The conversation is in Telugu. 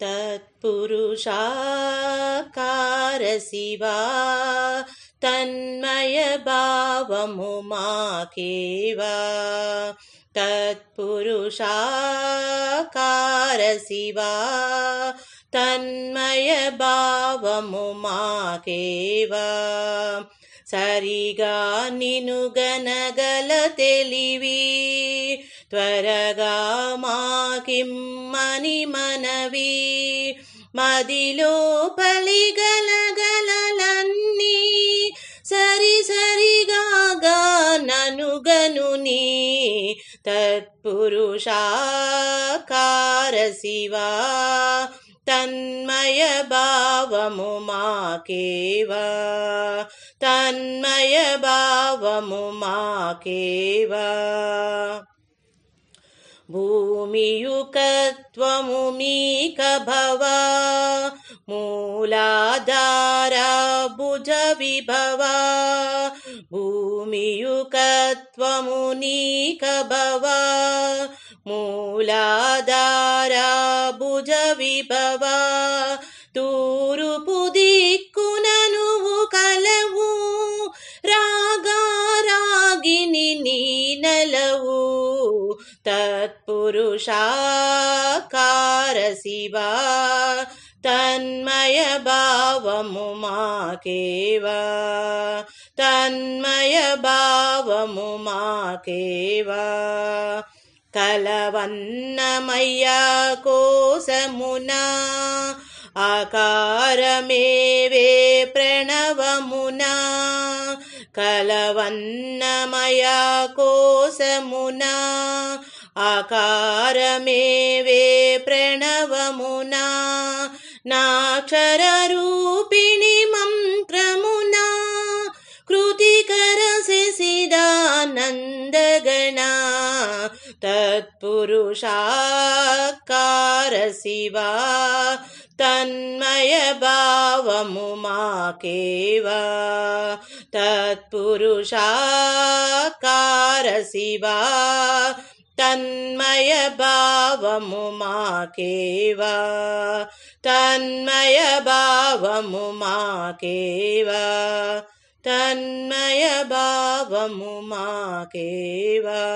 తత్పురుషాకార శివా తన్మయ భావము మాకేవా. తత్పురుషాకార శివా తన్మయ భావము మాకేవా. సరిగా నిను గనగల తెలివి త్వరగా మాకిమ్మని మనవి. మదిలో పలిగలగలన్నీ సరి సరిగా ననుగనుని. తత్పురుషాకార శివా తన్మయ భావము మాకేవా. తన్మయ భావము మాకేవా. భూమియుకత్వము మీక భవ మూలాధార భుజ విభవ. భూమియుకత్వము నీక భవ మూలాధార భుజ విభవ. తూరుపు దిక్కున నువ్వు కలవు రాగారాగిని నీ నెలవు. తత్పురుషాకార శివా తన్మయ భావము మాకేవా. తన్మయ భావము మాకేవా. కలవన్నమయ్యా కోసమునా ఆకారమేవే ప్రణవమునా. కలవన్నమయా కోసమునా ఆకారమేవే ప్రణవమునా. నాక్షర రూపిణి మంత్రమునా కృతికర శశిదానందగణా. తత్పురుషాకార శివా తన్మయ భావము మాకేవా. తత్పురుషాకార శివా తన్మయ భావము మాకేవా. తన్మయ భావము మాకేవా. తన్మయ భావము మాకేవా.